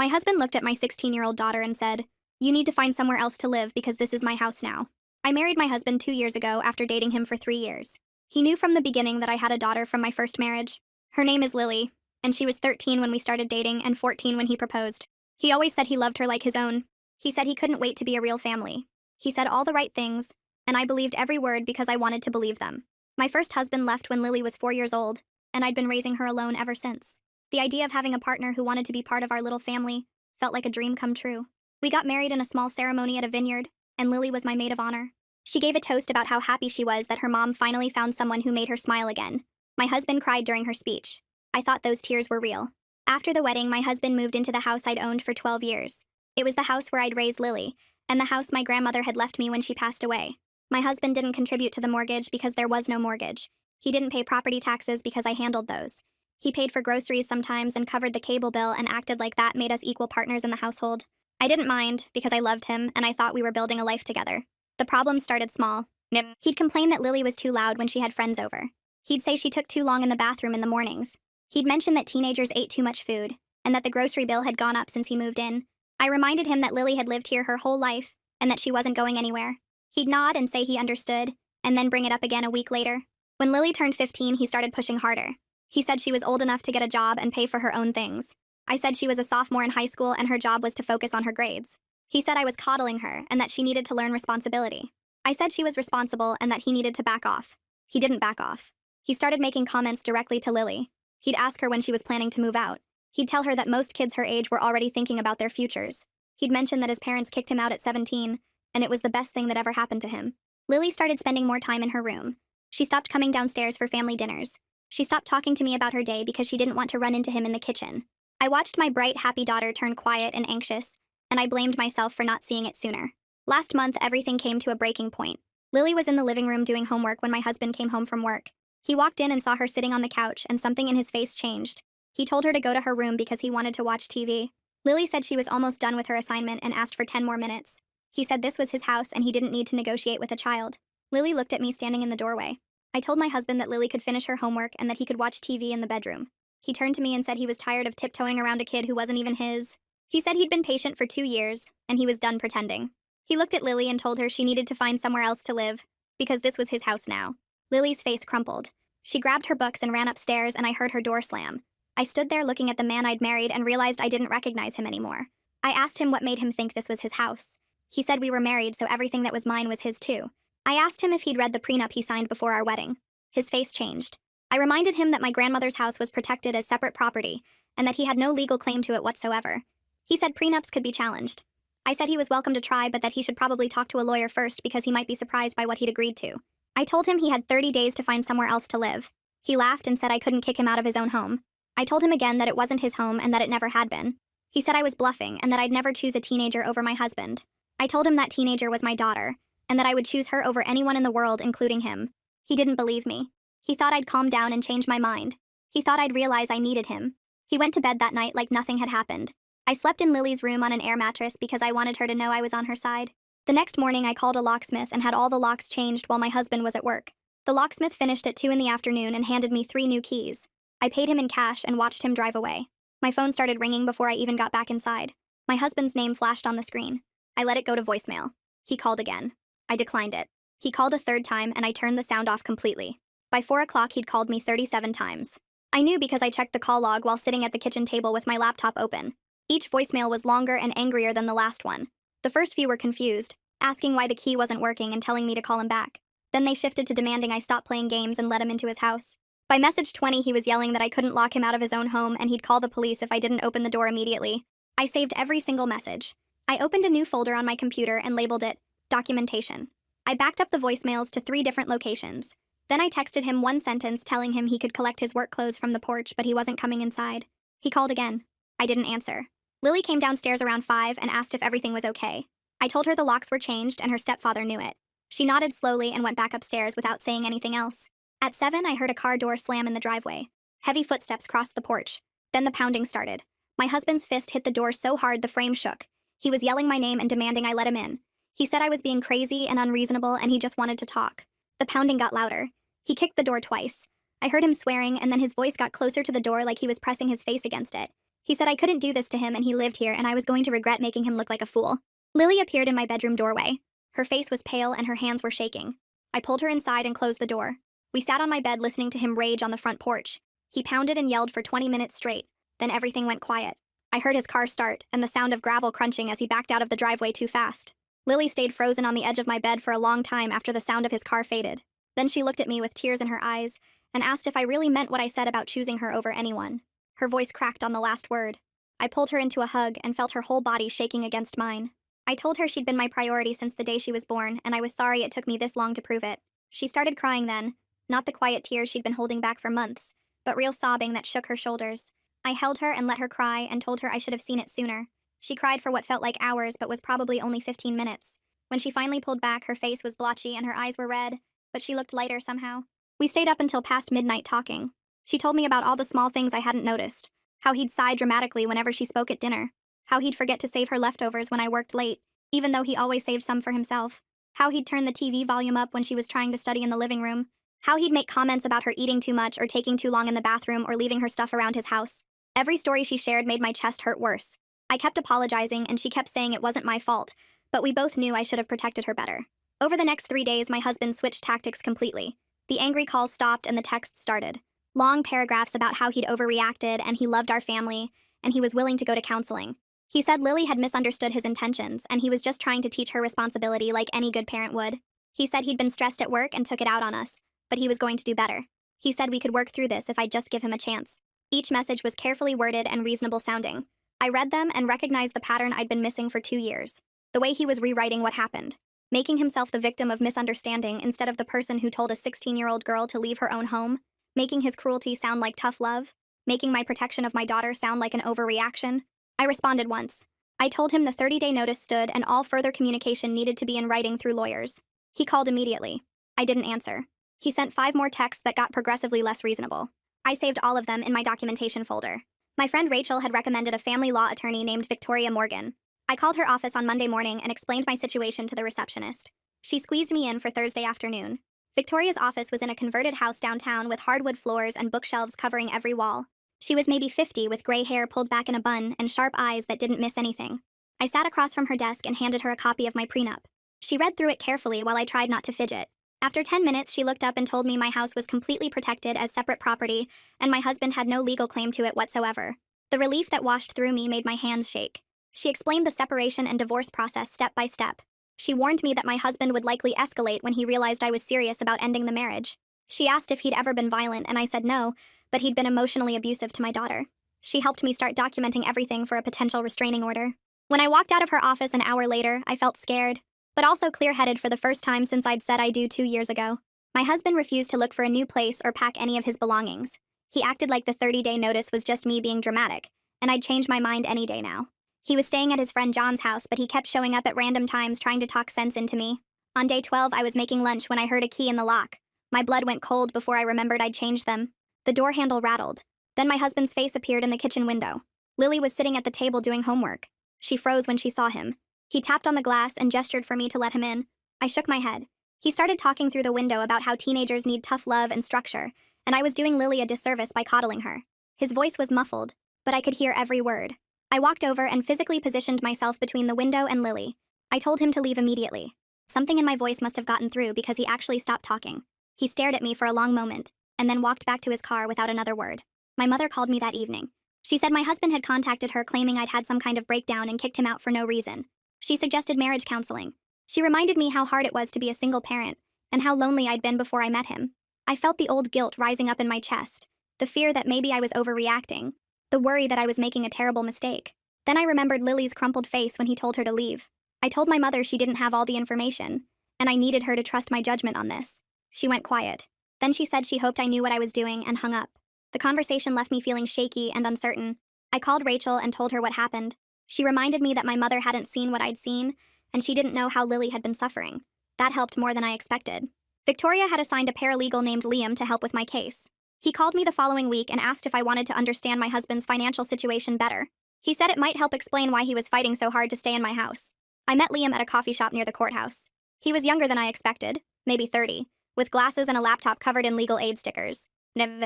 My husband looked at my 16-year-old daughter and said, "You need to find somewhere else to live because this is my house now." I married my husband 2 years ago after dating him for 3 years. He knew from the beginning that I had a daughter from my first marriage. Her name is Lily, and she was 13 when we started dating and 14 when he proposed. He always said he loved her like his own. He said he couldn't wait to be a real family. He said all the right things, and I believed every word because I wanted to believe them. My first husband left when Lily was 4 years old, and I'd been raising her alone ever since. The idea of having a partner who wanted to be part of our little family felt like a dream come true. We got married in a small ceremony at a vineyard, and Lily was my maid of honor. She gave a toast about how happy she was that her mom finally found someone who made her smile again. My husband cried during her speech. I thought those tears were real. After the wedding, my husband moved into the house I'd owned for 12 years. It was the house where I'd raised Lily, and the house my grandmother had left me when she passed away. My husband didn't contribute to the mortgage because there was no mortgage. He didn't pay property taxes because I handled those. He paid for groceries sometimes and covered the cable bill and acted like that made us equal partners in the household. I didn't mind because I loved him and I thought we were building a life together. The problems started small. He'd complain that Lily was too loud when she had friends over. He'd say she took too long in the bathroom in the mornings. He'd mention that teenagers ate too much food and that the grocery bill had gone up since he moved in. I reminded him that Lily had lived here her whole life and that she wasn't going anywhere. He'd nod and say he understood, and then bring it up again a week later. When Lily turned 15, he started pushing harder. He said she was old enough to get a job and pay for her own things. I said she was a sophomore in high school and her job was to focus on her grades. He said I was coddling her and that she needed to learn responsibility. I said she was responsible and that he needed to back off. He didn't back off. He started making comments directly to Lily. He'd ask her when she was planning to move out. He'd tell her that most kids her age were already thinking about their futures. He'd mention that his parents kicked him out at 17, and it was the best thing that ever happened to him. Lily started spending more time in her room. She stopped coming downstairs for family dinners. She stopped talking to me about her day because she didn't want to run into him in the kitchen. I watched my bright, happy daughter turn quiet and anxious, and I blamed myself for not seeing it sooner. Last month, everything came to a breaking point. Lily was in the living room doing homework when my husband came home from work. He walked in and saw her sitting on the couch, and something in his face changed. He told her to go to her room because he wanted to watch TV. Lily said she was almost done with her assignment and asked for 10 more minutes. He said this was his house and he didn't need to negotiate with a child. Lily looked at me standing in the doorway. I told my husband that Lily could finish her homework and that he could watch TV in the bedroom. He turned to me and said he was tired of tiptoeing around a kid who wasn't even his. He said he'd been patient for 2 years, and he was done pretending. He looked at Lily and told her she needed to find somewhere else to live, because this was his house now. Lily's face crumpled. She grabbed her books and ran upstairs, and I heard her door slam. I stood there looking at the man I'd married and realized I didn't recognize him anymore. I asked him what made him think this was his house. He said we were married, so everything that was mine was his too. I asked him if he'd read the prenup he signed before our wedding. His face changed. I reminded him that my grandmother's house was protected as separate property, and that he had no legal claim to it whatsoever. He said prenups could be challenged. I said he was welcome to try, but that he should probably talk to a lawyer first because he might be surprised by what he'd agreed to. I told him he had 30 days to find somewhere else to live. He laughed and said I couldn't kick him out of his own home. I told him again that it wasn't his home and that it never had been. He said I was bluffing and that I'd never choose a teenager over my husband. I told him that teenager was my daughter, and that I would choose her over anyone in the world, including him. He didn't believe me. He thought I'd calm down and change my mind. He thought I'd realize I needed him. He went to bed that night like nothing had happened. I slept in Lily's room on an air mattress because I wanted her to know I was on her side. The next morning, I called a locksmith and had all the locks changed while my husband was at work. The locksmith finished at 2 in the afternoon and handed me 3 new keys. I paid him in cash and watched him drive away. My phone started ringing before I even got back inside. My husband's name flashed on the screen. I let it go to voicemail. He called again. I declined it. He called a third time and I turned the sound off completely. By 4 o'clock, he'd called me 37 times. I knew because I checked the call log while sitting at the kitchen table with my laptop open. Each voicemail was longer and angrier than the last one. The first few were confused, asking why the key wasn't working and telling me to call him back. Then they shifted to demanding I stop playing games and let him into his house. By message 20, he was yelling that I couldn't lock him out of his own home and he'd call the police if I didn't open the door immediately. I saved every single message. I opened a new folder on my computer and labeled it Documentation. I backed up the voicemails to 3 different locations. Then I texted him one sentence telling him he could collect his work clothes from the porch, but he wasn't coming inside. He called again. I didn't answer. Lily came downstairs around 5 and asked if everything was okay. I told her the locks were changed and her stepfather knew it. She nodded slowly and went back upstairs without saying anything else. At 7, I heard a car door slam in the driveway. Heavy footsteps crossed the porch. Then the pounding started. My husband's fist hit the door so hard the frame shook. He was yelling my name and demanding I let him in. He said I was being crazy and unreasonable and he just wanted to talk. The pounding got louder. He kicked the door twice. I heard him swearing and then his voice got closer to the door like he was pressing his face against it. He said I couldn't do this to him and he lived here and I was going to regret making him look like a fool. Lily appeared in my bedroom doorway. Her face was pale and her hands were shaking. I pulled her inside and closed the door. We sat on my bed listening to him rage on the front porch. He pounded and yelled for 20 minutes straight. Then everything went quiet. I heard his car start and the sound of gravel crunching as he backed out of the driveway too fast. Lily stayed frozen on the edge of my bed for a long time after the sound of his car faded. Then she looked at me with tears in her eyes and asked if I really meant what I said about choosing her over anyone. Her voice cracked on the last word. I pulled her into a hug and felt her whole body shaking against mine. I told her she'd been my priority since the day she was born, and I was sorry it took me this long to prove it. She started crying then, not the quiet tears she'd been holding back for months, but real sobbing that shook her shoulders. I held her and let her cry and told her I should have seen it sooner. She cried for what felt like hours but was probably only 15 minutes. When she finally pulled back, her face was blotchy and her eyes were red, but she looked lighter somehow. We stayed up until past midnight talking. She told me about all the small things I hadn't noticed. How he'd sigh dramatically whenever she spoke at dinner. How he'd forget to save her leftovers when I worked late, even though he always saved some for himself. How he'd turn the TV volume up when she was trying to study in the living room. How he'd make comments about her eating too much or taking too long in the bathroom or leaving her stuff around his house. Every story she shared made my chest hurt worse. I kept apologizing and she kept saying it wasn't my fault, but we both knew I should have protected her better. Over the next 3 days, my husband switched tactics completely. The angry calls stopped and the texts started. Long paragraphs about how he'd overreacted and he loved our family, and he was willing to go to counseling. He said Lily had misunderstood his intentions and he was just trying to teach her responsibility like any good parent would. He said he'd been stressed at work and took it out on us, but he was going to do better. He said we could work through this if I'd just give him a chance. Each message was carefully worded and reasonable sounding. I read them and recognized the pattern I'd been missing for 2 years. The way he was rewriting what happened. Making himself the victim of misunderstanding instead of the person who told a 16-year-old girl to leave her own home. Making his cruelty sound like tough love. Making my protection of my daughter sound like an overreaction. I responded once. I told him the 30-day notice stood and all further communication needed to be in writing through lawyers. He called immediately. I didn't answer. He sent 5 more texts that got progressively less reasonable. I saved all of them in my documentation folder. My friend Rachel had recommended a family law attorney named Victoria Morgan. I called her office on Monday morning and explained my situation to the receptionist. She squeezed me in for Thursday afternoon. Victoria's office was in a converted house downtown with hardwood floors and bookshelves covering every wall. She was maybe 50 with gray hair pulled back in a bun and sharp eyes that didn't miss anything. I sat across from her desk and handed her a copy of my prenup. She read through it carefully while I tried not to fidget. After 10 minutes, she looked up and told me my house was completely protected as separate property and my husband had no legal claim to it whatsoever. The relief that washed through me made my hands shake. She explained the separation and divorce process step by step. She warned me that my husband would likely escalate when he realized I was serious about ending the marriage. She asked if he'd ever been violent, and I said no, but he'd been emotionally abusive to my daughter. She helped me start documenting everything for a potential restraining order. When I walked out of her office an hour later, I felt scared, but also clear-headed for the first time since I'd said I do 2 years ago. My husband refused to look for a new place or pack any of his belongings. He acted like the 30-day notice was just me being dramatic, and I'd change my mind any day now. He was staying at his friend John's house, but he kept showing up at random times trying to talk sense into me. On day 12, I was making lunch when I heard a key in the lock. My blood went cold before I remembered I'd changed them. The door handle rattled. Then my husband's face appeared in the kitchen window. Lily was sitting at the table doing homework. She froze when she saw him. He tapped on the glass and gestured for me to let him in. I shook my head. He started talking through the window about how teenagers need tough love and structure, and I was doing Lily a disservice by coddling her. His voice was muffled, but I could hear every word. I walked over and physically positioned myself between the window and Lily. I told him to leave immediately. Something in my voice must have gotten through because he actually stopped talking. He stared at me for a long moment, and then walked back to his car without another word. My mother called me that evening. She said my husband had contacted her claiming I'd had some kind of breakdown and kicked him out for no reason. She suggested marriage counseling. She reminded me how hard it was to be a single parent, and how lonely I'd been before I met him. I felt the old guilt rising up in my chest, the fear that maybe I was overreacting, the worry that I was making a terrible mistake. Then I remembered Lily's crumpled face when he told her to leave. I told my mother she didn't have all the information, and I needed her to trust my judgment on this. She went quiet. Then she said she hoped I knew what I was doing and hung up. The conversation left me feeling shaky and uncertain. I called Rachel and told her what happened. She reminded me that my mother hadn't seen what I'd seen, and she didn't know how Lily had been suffering. That helped more than I expected. Victoria had assigned a paralegal named Liam to help with my case. He called me the following week and asked if I wanted to understand my husband's financial situation better. He said it might help explain why he was fighting so hard to stay in my house. I met Liam at a coffee shop near the courthouse. He was younger than I expected, maybe 30, with glasses and a laptop covered in legal aid stickers.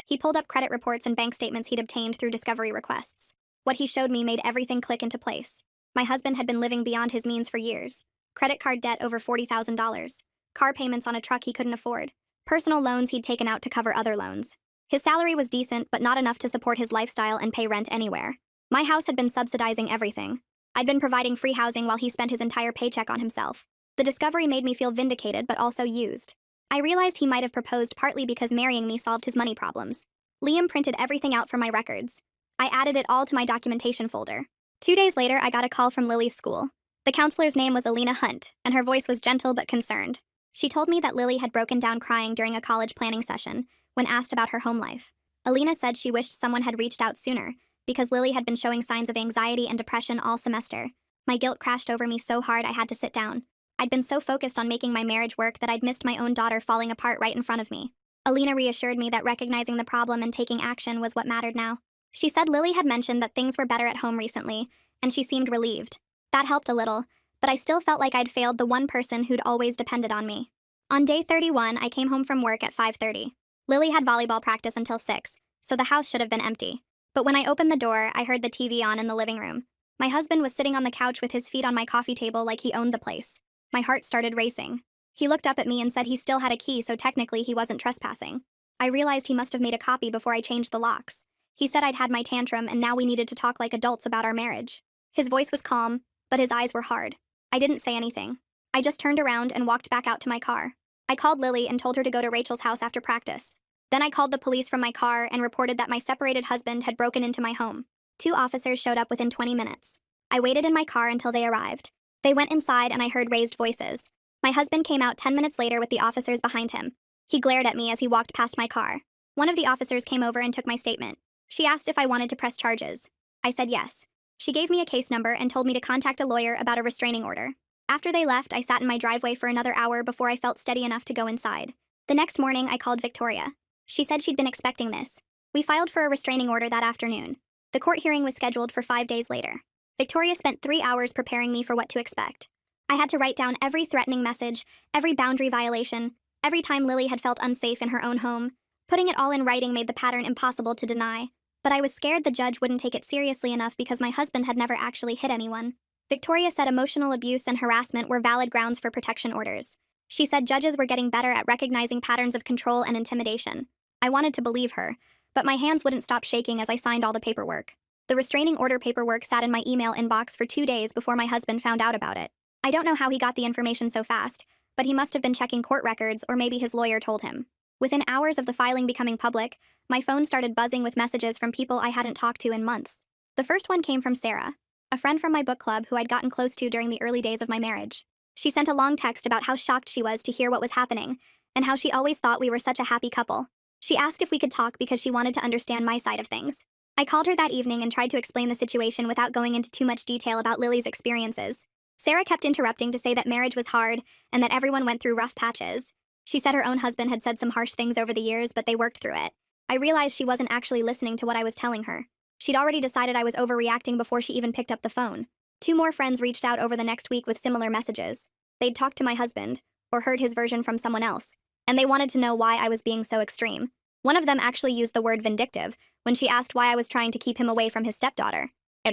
He pulled up credit reports and bank statements he'd obtained through discovery requests. What he showed me made everything click into place. My husband had been living beyond his means for years. Credit card debt over $40,000. Car payments on a truck he couldn't afford. Personal loans he'd taken out to cover other loans. His salary was decent, but not enough to support his lifestyle and pay rent anywhere. My house had been subsidizing everything. I'd been providing free housing while he spent his entire paycheck on himself. The discovery made me feel vindicated, but also used. I realized he might have proposed partly because marrying me solved his money problems. Liam printed everything out from my records. I added it all to my documentation folder. 2 days later, I got a call from Lily's school. The counselor's name was Alina Hunt, and her voice was gentle but concerned. She told me that Lily had broken down crying during a college planning session when asked about her home life. Alina said she wished someone had reached out sooner because Lily had been showing signs of anxiety and depression all semester. My guilt crashed over me so hard I had to sit down. I'd been so focused on making my marriage work that I'd missed my own daughter falling apart right in front of me. Alina reassured me that recognizing the problem and taking action was what mattered now. She said Lily had mentioned that things were better at home recently, and she seemed relieved. That helped a little, but I still felt like I'd failed the one person who'd always depended on me. On day 31, I came home from work at 5:30. Lily had volleyball practice until 6, so the house should have been empty. But when I opened the door, I heard the TV on in the living room. My husband was sitting on the couch with his feet on my coffee table like he owned the place. My heart started racing. He looked up at me and said he still had a key, so technically he wasn't trespassing. I realized he must have made a copy before I changed the locks. He said I'd had my tantrum and now we needed to talk like adults about our marriage. His voice was calm, but his eyes were hard. I didn't say anything. I just turned around and walked back out to my car. I called Lily and told her to go to Rachel's house after practice. Then I called the police from my car and reported that my separated husband had broken into my home. 2 officers showed up within 20 minutes. I waited in my car until they arrived. They went inside and I heard raised voices. My husband came out 10 minutes later with the officers behind him. He glared at me as he walked past my car. One of the officers came over and took my statement. She asked if I wanted to press charges. I said yes. She gave me a case number and told me to contact a lawyer about a restraining order. After they left, I sat in my driveway for another hour before I felt steady enough to go inside. The next morning, I called Victoria. She said she'd been expecting this. We filed for a restraining order that afternoon. The court hearing was scheduled for 5 days later. Victoria spent 3 hours preparing me for what to expect. I had to write down every threatening message, every boundary violation, every time Lily had felt unsafe in her own home. Putting it all in writing made the pattern impossible to deny. But I was scared the judge wouldn't take it seriously enough because my husband had never actually hit anyone. Victoria said emotional abuse and harassment were valid grounds for protection orders. She said judges were getting better at recognizing patterns of control and intimidation. I wanted to believe her, but my hands wouldn't stop shaking as I signed all the paperwork. The restraining order paperwork sat in my email inbox for 2 days before my husband found out about it. I don't know how he got the information so fast, but he must have been checking court records or maybe his lawyer told him. Within hours of the filing becoming public, my phone started buzzing with messages from people I hadn't talked to in months. The first one came from Sarah, a friend from my book club who I'd gotten close to during the early days of my marriage. She sent a long text about how shocked she was to hear what was happening, and how she always thought we were such a happy couple. She asked if we could talk because she wanted to understand my side of things. I called her that evening and tried to explain the situation without going into too much detail about Lily's experiences. Sarah kept interrupting to say that marriage was hard and that everyone went through rough patches. She said her own husband had said some harsh things over the years, but they worked through it. I realized she wasn't actually listening to what I was telling her. She'd already decided I was overreacting before she even picked up the phone. 2 more friends reached out over the next week with similar messages. They'd talked to my husband, or heard his version from someone else, and they wanted to know why I was being so extreme. One of them actually used the word vindictive when she asked why I was trying to keep him away from his stepdaughter.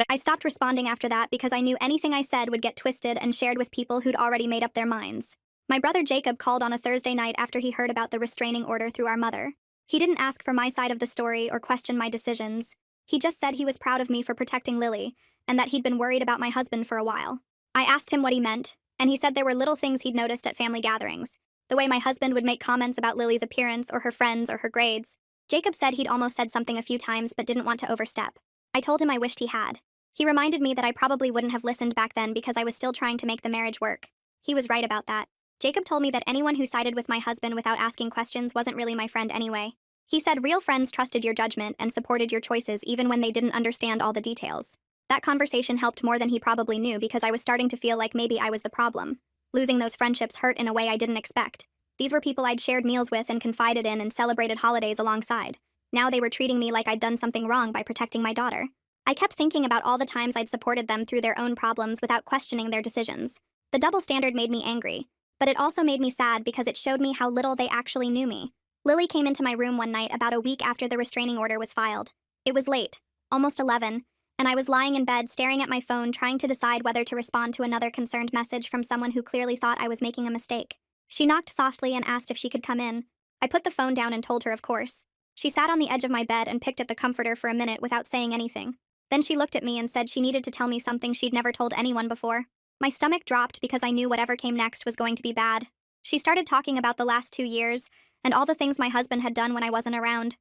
I stopped responding after that because I knew anything I said would get twisted and shared with people who'd already made up their minds. My brother Jacob called on a Thursday night after he heard about the restraining order through our mother. He didn't ask for my side of the story or question my decisions. He just said he was proud of me for protecting Lily, and that he'd been worried about my husband for a while. I asked him what he meant, and he said there were little things he'd noticed at family gatherings. The way my husband would make comments about Lily's appearance or her friends or her grades. Jacob said he'd almost said something a few times but didn't want to overstep. I told him I wished he had. He reminded me that I probably wouldn't have listened back then because I was still trying to make the marriage work. He was right about that. Jacob told me that anyone who sided with my husband without asking questions wasn't really my friend anyway. He said real friends trusted your judgment and supported your choices even when they didn't understand all the details. That conversation helped more than he probably knew because I was starting to feel like maybe I was the problem. Losing those friendships hurt in a way I didn't expect. These were people I'd shared meals with and confided in and celebrated holidays alongside. Now they were treating me like I'd done something wrong by protecting my daughter. I kept thinking about all the times I'd supported them through their own problems without questioning their decisions. The double standard made me angry, but it also made me sad because it showed me how little they actually knew me. Lily came into my room one night about a week after the restraining order was filed. It was late, almost 11, and I was lying in bed staring at my phone trying to decide whether to respond to another concerned message from someone who clearly thought I was making a mistake. She knocked softly and asked if she could come in. I put the phone down and told her, of course. She sat on the edge of my bed and picked at the comforter for a minute without saying anything. Then she looked at me and said she needed to tell me something she'd never told anyone before. My stomach dropped because I knew whatever came next was going to be bad. She started talking about the last 2 years and all the things my husband had done when I wasn't around.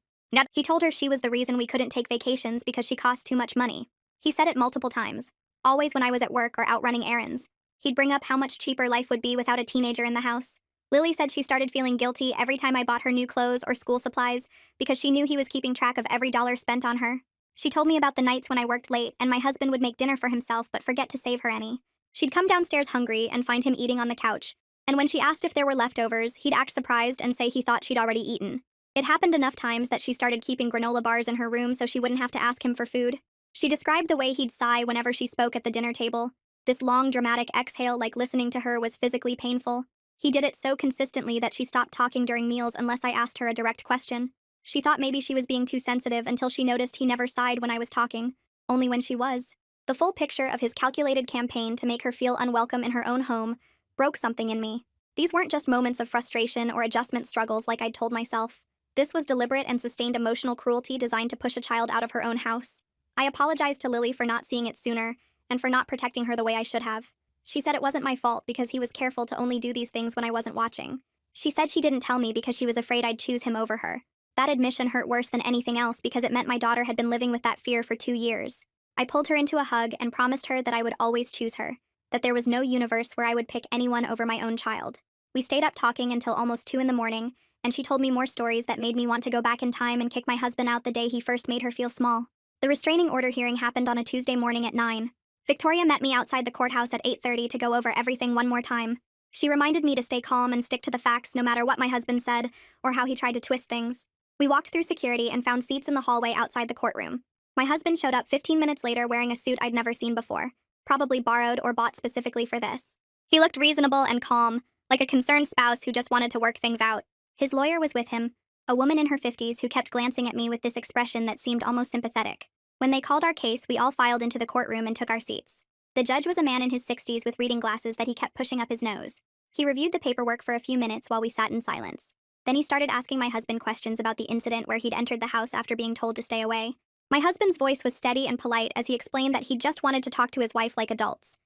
He told her she was the reason we couldn't take vacations because she cost too much money. He said it multiple times, always when I was at work or out running errands. He'd bring up how much cheaper life would be without a teenager in the house. Lily said she started feeling guilty every time I bought her new clothes or school supplies because she knew he was keeping track of every dollar spent on her. She told me about the nights when I worked late and my husband would make dinner for himself but forget to save her any. She'd come downstairs hungry and find him eating on the couch, and when she asked if there were leftovers, he'd act surprised and say he thought she'd already eaten. It happened enough times that she started keeping granola bars in her room so she wouldn't have to ask him for food. She described the way he'd sigh whenever she spoke at the dinner table. This long, dramatic exhale like listening to her was physically painful. He did it so consistently that she stopped talking during meals unless I asked her a direct question. She thought maybe she was being too sensitive until she noticed he never sighed when I was talking, only when she was. The full picture of his calculated campaign to make her feel unwelcome in her own home broke something in me. These weren't just moments of frustration or adjustment struggles like I'd told myself. This was deliberate and sustained emotional cruelty designed to push a child out of her own house. I apologized to Lily for not seeing it sooner and for not protecting her the way I should have. She said it wasn't my fault because he was careful to only do these things when I wasn't watching. She said she didn't tell me because she was afraid I'd choose him over her. That admission hurt worse than anything else because it meant my daughter had been living with that fear for 2 years. I pulled her into a hug and promised her that I would always choose her, that there was no universe where I would pick anyone over my own child. We stayed up talking until almost 2 in the morning, and she told me more stories that made me want to go back in time and kick my husband out the day he first made her feel small. The restraining order hearing happened on a Tuesday morning at 9. Victoria met me outside the courthouse at 8:30 to go over everything one more time. She reminded me to stay calm and stick to the facts no matter what my husband said or how he tried to twist things. We walked through security and found seats in the hallway outside the courtroom. My husband showed up 15 minutes later wearing a suit I'd never seen before, probably borrowed or bought specifically for this. He looked reasonable and calm, like a concerned spouse who just wanted to work things out. His lawyer was with him, a woman in her 50s who kept glancing at me with this expression that seemed almost sympathetic. When they called our case, we all filed into the courtroom and took our seats. The judge was a man in his 60s with reading glasses that he kept pushing up his nose. He reviewed the paperwork for a few minutes while we sat in silence. Then he started asking my husband questions about the incident where he'd entered the house after being told to stay away. My husband's voice was steady and polite as he explained that he just wanted to talk to his wife like adults.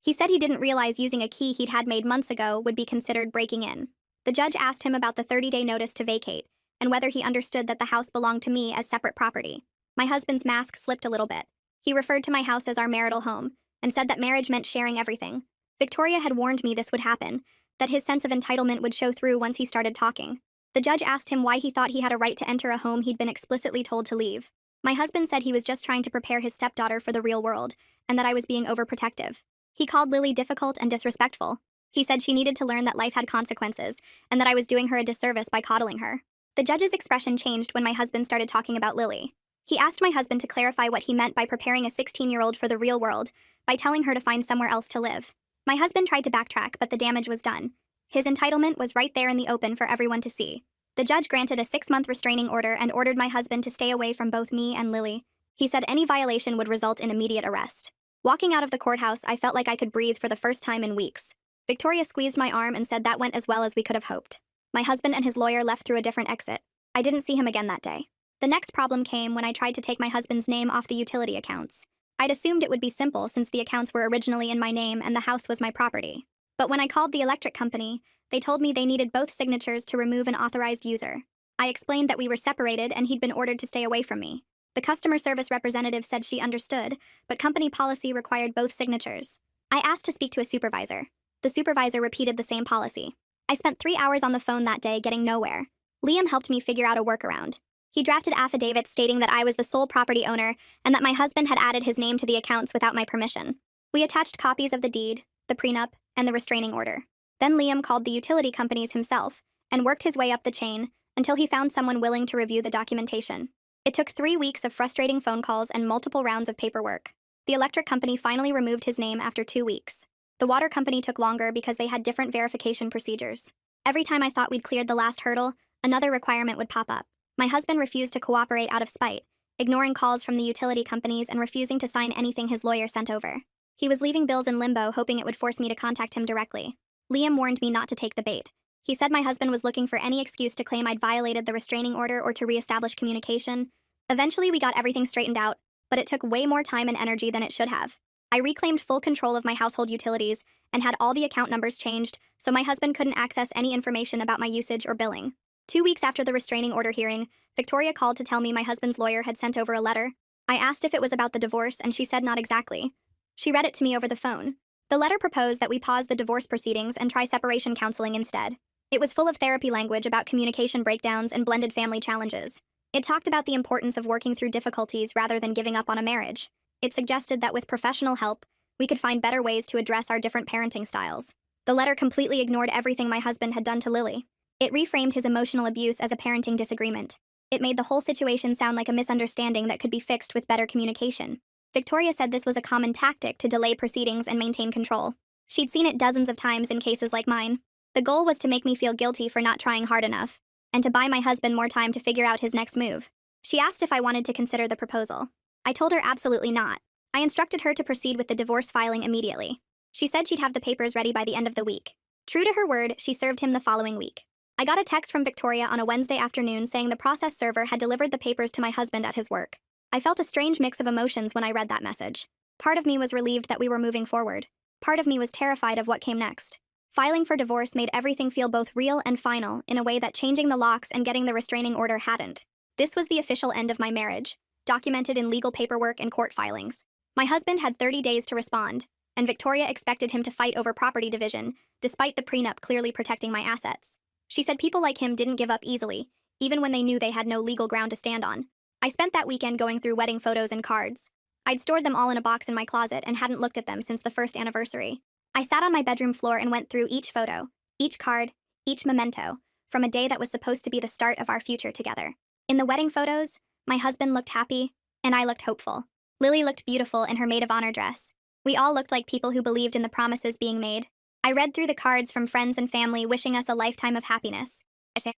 He said he didn't realize using a key he'd had made months ago would be considered breaking in. The judge asked him about the 30-day notice to vacate and whether he understood that the house belonged to me as separate property. My husband's mask slipped a little bit. He referred to my house as our marital home and said that marriage meant sharing everything. Victoria had warned me this would happen, that his sense of entitlement would show through once he started talking. The judge asked him why he thought he had a right to enter a home he'd been explicitly told to leave. My husband said he was just trying to prepare his stepdaughter for the real world and that I was being overprotective. He called Lily difficult and disrespectful. He said she needed to learn that life had consequences and that I was doing her a disservice by coddling her. The judge's expression changed when my husband started talking about Lily. He asked my husband to clarify what he meant by preparing a 16-year-old for the real world by telling her to find somewhere else to live. My husband tried to backtrack, but the damage was done. His entitlement was right there in the open for everyone to see. The judge granted a 6-month restraining order and ordered my husband to stay away from both me and Lily. He said any violation would result in immediate arrest. Walking out of the courthouse, I felt like I could breathe for the first time in weeks. Victoria squeezed my arm and said that went as well as we could have hoped. My husband and his lawyer left through a different exit. I didn't see him again that day. The next problem came when I tried to take my husband's name off the utility accounts. I'd assumed it would be simple since the accounts were originally in my name and the house was my property. But when I called the electric company, they told me they needed both signatures to remove an authorized user. I explained that we were separated and he'd been ordered to stay away from me. The customer service representative said she understood, but company policy required both signatures. I asked to speak to a supervisor. The supervisor repeated the same policy. I spent 3 hours on the phone that day getting nowhere. Liam helped me figure out a workaround. He drafted affidavits stating that I was the sole property owner and that my husband had added his name to the accounts without my permission. We attached copies of the deed, the prenup, and the restraining order. Then Liam called the utility companies himself and worked his way up the chain until he found someone willing to review the documentation. It took 3 weeks of frustrating phone calls and multiple rounds of paperwork. The electric company finally removed his name after 2 weeks. The water company took longer because they had different verification procedures. Every time I thought we'd cleared the last hurdle, another requirement would pop up. My husband refused to cooperate out of spite. ignoring calls from the utility companies and refusing to sign anything his lawyer sent over. He was leaving bills in limbo, hoping it would force me to contact him directly. Liam warned me not to take the bait. He said my husband was looking for any excuse to claim I'd violated the restraining order or to reestablish communication. Eventually, we got everything straightened out, but it took way more time and energy than it should have. I reclaimed full control of my household utilities and had all the account numbers changed, so my husband couldn't access any information about my usage or billing. 2 weeks after the restraining order hearing, Victoria called to tell me my husband's lawyer had sent over a letter. I asked if it was about the divorce, and she said not exactly. She read it to me over the phone. The letter proposed that we pause the divorce proceedings and try separation counseling instead. It was full of therapy language about communication breakdowns and blended family challenges. It talked about the importance of working through difficulties rather than giving up on a marriage. It suggested that with professional help, we could find better ways to address our different parenting styles. The letter completely ignored everything my husband had done to Lily. It reframed his emotional abuse as a parenting disagreement. It made the whole situation sound like a misunderstanding that could be fixed with better communication. Victoria said this was a common tactic to delay proceedings and maintain control. She'd seen it dozens of times in cases like mine. The goal was to make me feel guilty for not trying hard enough, and to buy my husband more time to figure out his next move. She asked if I wanted to consider the proposal. I told her absolutely not. I instructed her to proceed with the divorce filing immediately. She said she'd have the papers ready by the end of the week. True to her word, she served him the following week. I got a text from Victoria on a Wednesday afternoon saying the process server had delivered the papers to my husband at his work. I felt a strange mix of emotions when I read that message. Part of me was relieved that we were moving forward. Part of me was terrified of what came next. Filing for divorce made everything feel both real and final in a way that changing the locks and getting the restraining order hadn't. This was the official end of my marriage, documented in legal paperwork and court filings. My husband had 30 days to respond, and Victoria expected him to fight over property division, despite the prenup clearly protecting my assets. She said people like him didn't give up easily, even when they knew they had no legal ground to stand on. I spent that weekend going through wedding photos and cards. I'd stored them all in a box in my closet and hadn't looked at them since the first anniversary. I sat on my bedroom floor and went through each photo, each card, each memento, from a day that was supposed to be the start of our future together. In the wedding photos, my husband looked happy, and I looked hopeful. Lily looked beautiful in her maid of honor dress. We all looked like people who believed in the promises being made. I read through the cards from friends and family wishing us a lifetime of happiness.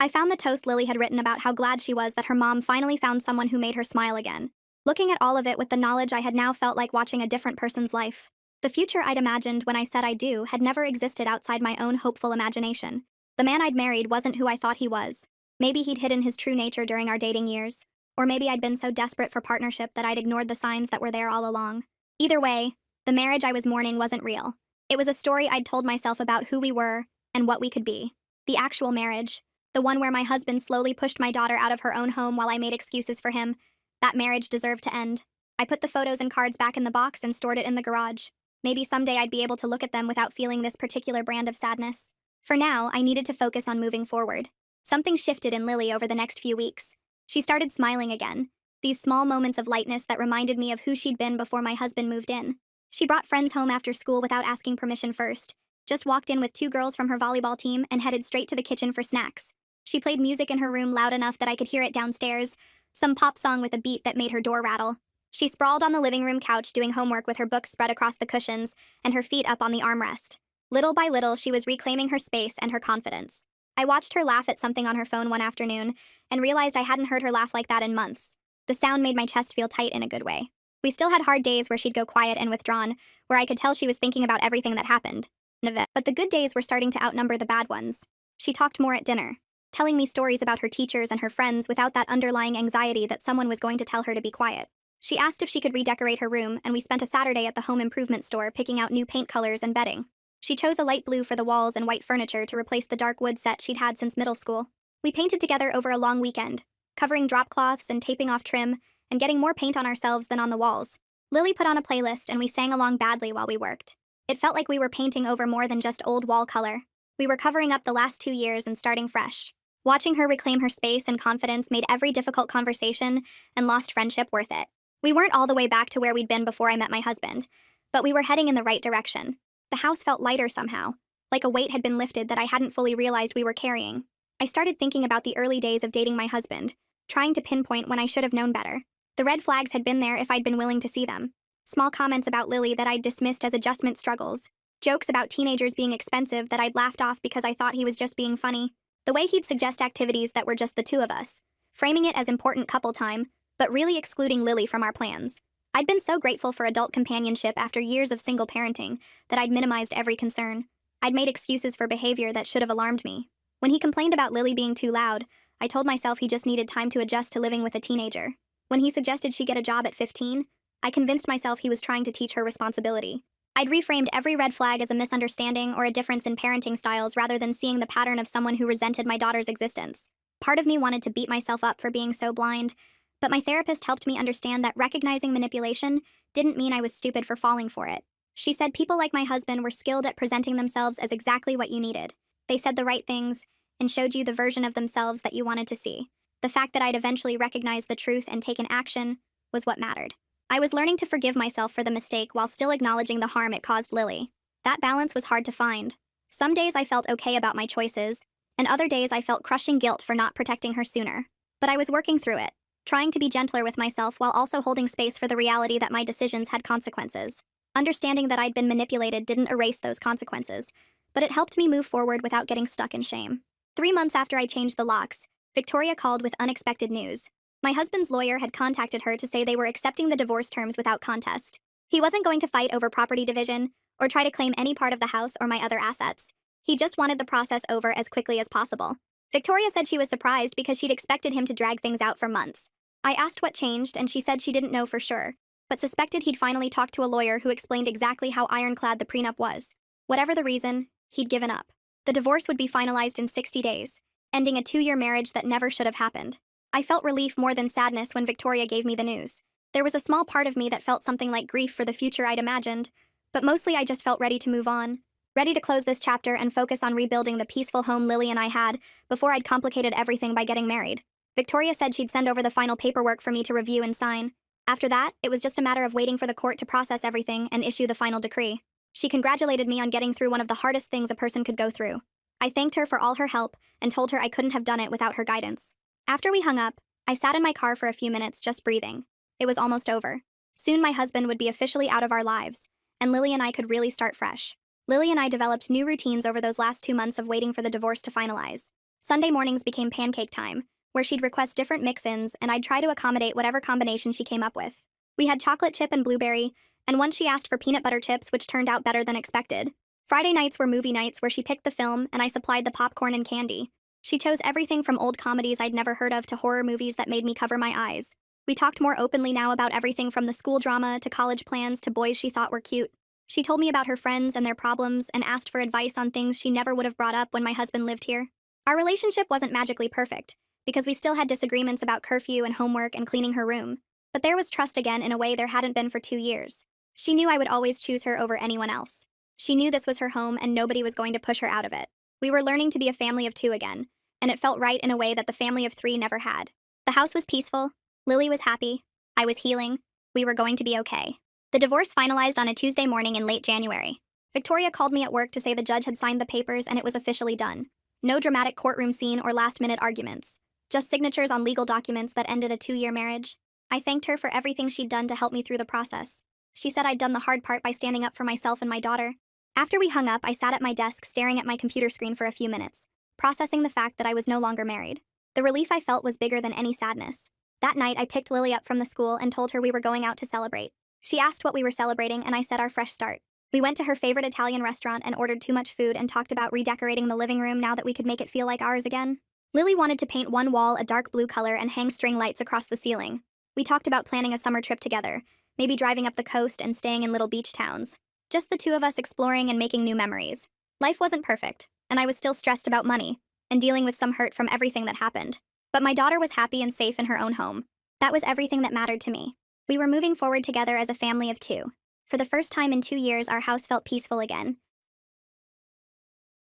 I found the toast Lily had written about how glad she was that her mom finally found someone who made her smile again. Looking at all of it with the knowledge I had now felt like watching a different person's life. The future I'd imagined when I said I do had never existed outside my own hopeful imagination. The man I'd married wasn't who I thought he was. Maybe he'd hidden his true nature during our dating years. Or maybe I'd been so desperate for partnership that I'd ignored the signs that were there all along. Either way, the marriage I was mourning wasn't real. It was a story I'd told myself about who we were and what we could be. The actual marriage, the one where my husband slowly pushed my daughter out of her own home while I made excuses for him, that marriage deserved to end. I put the photos and cards back in the box and stored it in the garage. Maybe someday I'd be able to look at them without feeling this particular brand of sadness. For now, I needed to focus on moving forward. Something shifted in Lily over the next few weeks. She started smiling again, these small moments of lightness that reminded me of who she'd been before my husband moved in. She brought friends home after school without asking permission first, just walked in with 2 girls from her volleyball team and headed straight to the kitchen for snacks. She played music in her room loud enough that I could hear it downstairs, some pop song with a beat that made her door rattle. She sprawled on the living room couch doing homework with her books spread across the cushions and her feet up on the armrest. Little by little, she was reclaiming her space and her confidence. I watched her laugh at something on her phone one afternoon and realized I hadn't heard her laugh like that in months. The sound made my chest feel tight in a good way. We still had hard days where she'd go quiet and withdrawn, where I could tell she was thinking about everything that happened. But the good days were starting to outnumber the bad ones. She talked more at dinner, telling me stories about her teachers and her friends without that underlying anxiety that someone was going to tell her to be quiet. She asked if she could redecorate her room, and we spent a Saturday at the home improvement store picking out new paint colors and bedding. She chose a light blue for the walls and white furniture to replace the dark wood set she'd had since middle school. We painted together over a long weekend, covering drop cloths and taping off trim, and getting more paint on ourselves than on the walls. Lily put on a playlist and we sang along badly while we worked. It felt like we were painting over more than just old wall color. We were covering up the last 2 years and starting fresh. Watching her reclaim her space and confidence made every difficult conversation and lost friendship worth it. We weren't all the way back to where we'd been before I met my husband, but we were heading in the right direction. The house felt lighter somehow, like a weight had been lifted that I hadn't fully realized we were carrying. I started thinking about the early days of dating my husband, trying to pinpoint when I should have known better. The red flags had been there if I'd been willing to see them. Small comments about Lily that I'd dismissed as adjustment struggles. Jokes about teenagers being expensive that I'd laughed off because I thought he was just being funny. The way he'd suggest activities that were just the two of us, framing it as important couple time, but really excluding Lily from our plans. I'd been so grateful for adult companionship after years of single parenting that I'd minimized every concern. I'd made excuses for behavior that should have alarmed me. When he complained about Lily being too loud, I told myself he just needed time to adjust to living with a teenager. When he suggested she get a job at 15, I convinced myself he was trying to teach her responsibility. I'd reframed every red flag as a misunderstanding or a difference in parenting styles rather than seeing the pattern of someone who resented my daughter's existence. Part of me wanted to beat myself up for being so blind, but my therapist helped me understand that recognizing manipulation didn't mean I was stupid for falling for it. She said people like my husband were skilled at presenting themselves as exactly what you needed. They said the right things and showed you the version of themselves that you wanted to see. The fact that I'd eventually recognized the truth and taken action was what mattered. I was learning to forgive myself for the mistake while still acknowledging the harm it caused Lily. That balance was hard to find. Some days I felt okay about my choices, and other days I felt crushing guilt for not protecting her sooner. But I was working through it, trying to be gentler with myself while also holding space for the reality that my decisions had consequences. Understanding that I'd been manipulated didn't erase those consequences, but it helped me move forward without getting stuck in shame. 3 months after I changed the locks, Victoria called with unexpected news. My husband's lawyer had contacted her to say they were accepting the divorce terms without contest. He wasn't going to fight over property division or try to claim any part of the house or my other assets. He just wanted the process over as quickly as possible. Victoria said she was surprised because she'd expected him to drag things out for months. I asked what changed, and she said she didn't know for sure, but suspected he'd finally talked to a lawyer who explained exactly how ironclad the prenup was. Whatever the reason, he'd given up. The divorce would be finalized in 60 days, ending a 2-year marriage that never should have happened. I felt relief more than sadness when Victoria gave me the news. There was a small part of me that felt something like grief for the future I'd imagined, but mostly I just felt ready to move on, ready to close this chapter and focus on rebuilding the peaceful home Lily and I had before I'd complicated everything by getting married. Victoria said she'd send over the final paperwork for me to review and sign. After that, it was just a matter of waiting for the court to process everything and issue the final decree. She congratulated me on getting through one of the hardest things a person could go through. I thanked her for all her help and told her I couldn't have done it without her guidance. After we hung up, I sat in my car for a few minutes just breathing. It was almost over. Soon my husband would be officially out of our lives, and Lily and I could really start fresh. Lily and I developed new routines over those last 2 months of waiting for the divorce to finalize. Sunday mornings became pancake time, where she'd request different mix-ins and I'd try to accommodate whatever combination she came up with. We had chocolate chip and blueberry, and once she asked for peanut butter chips, which turned out better than expected. Friday nights were movie nights where she picked the film and I supplied the popcorn and candy. She chose everything from old comedies I'd never heard of to horror movies that made me cover my eyes. We talked more openly now about everything from the school drama to college plans to boys she thought were cute. She told me about her friends and their problems and asked for advice on things she never would have brought up when my husband lived here. Our relationship wasn't magically perfect, because we still had disagreements about curfew and homework and cleaning her room. But there was trust again in a way there hadn't been for 2 years. She knew I would always choose her over anyone else. She knew this was her home and nobody was going to push her out of it. We were learning to be a family of 2 again, and it felt right in a way that the family of 3 never had. The house was peaceful, Lily was happy, I was healing, we were going to be okay. The divorce finalized on a Tuesday morning in late January. Victoria called me at work to say the judge had signed the papers and it was officially done. No dramatic courtroom scene or last-minute arguments. Just signatures on legal documents that ended a 2-year marriage. I thanked her for everything she'd done to help me through the process. She said I'd done the hard part by standing up for myself and my daughter. After we hung up, I sat at my desk staring at my computer screen for a few minutes, processing the fact that I was no longer married. The relief I felt was bigger than any sadness. That night, I picked Lily up from the school and told her we were going out to celebrate. She asked what we were celebrating, and I said our fresh start. We went to her favorite Italian restaurant and ordered too much food and talked about redecorating the living room now that we could make it feel like ours again. Lily wanted to paint one wall a dark blue color and hang string lights across the ceiling. We talked about planning a summer trip together, maybe driving up the coast and staying in little beach towns. Just the 2 of us exploring and making new memories. Life wasn't perfect, and I was still stressed about money and dealing with some hurt from everything that happened. But my daughter was happy and safe in her own home. That was everything that mattered to me. We were moving forward together as a family of 2. For the first time in 2 years, our house felt peaceful again,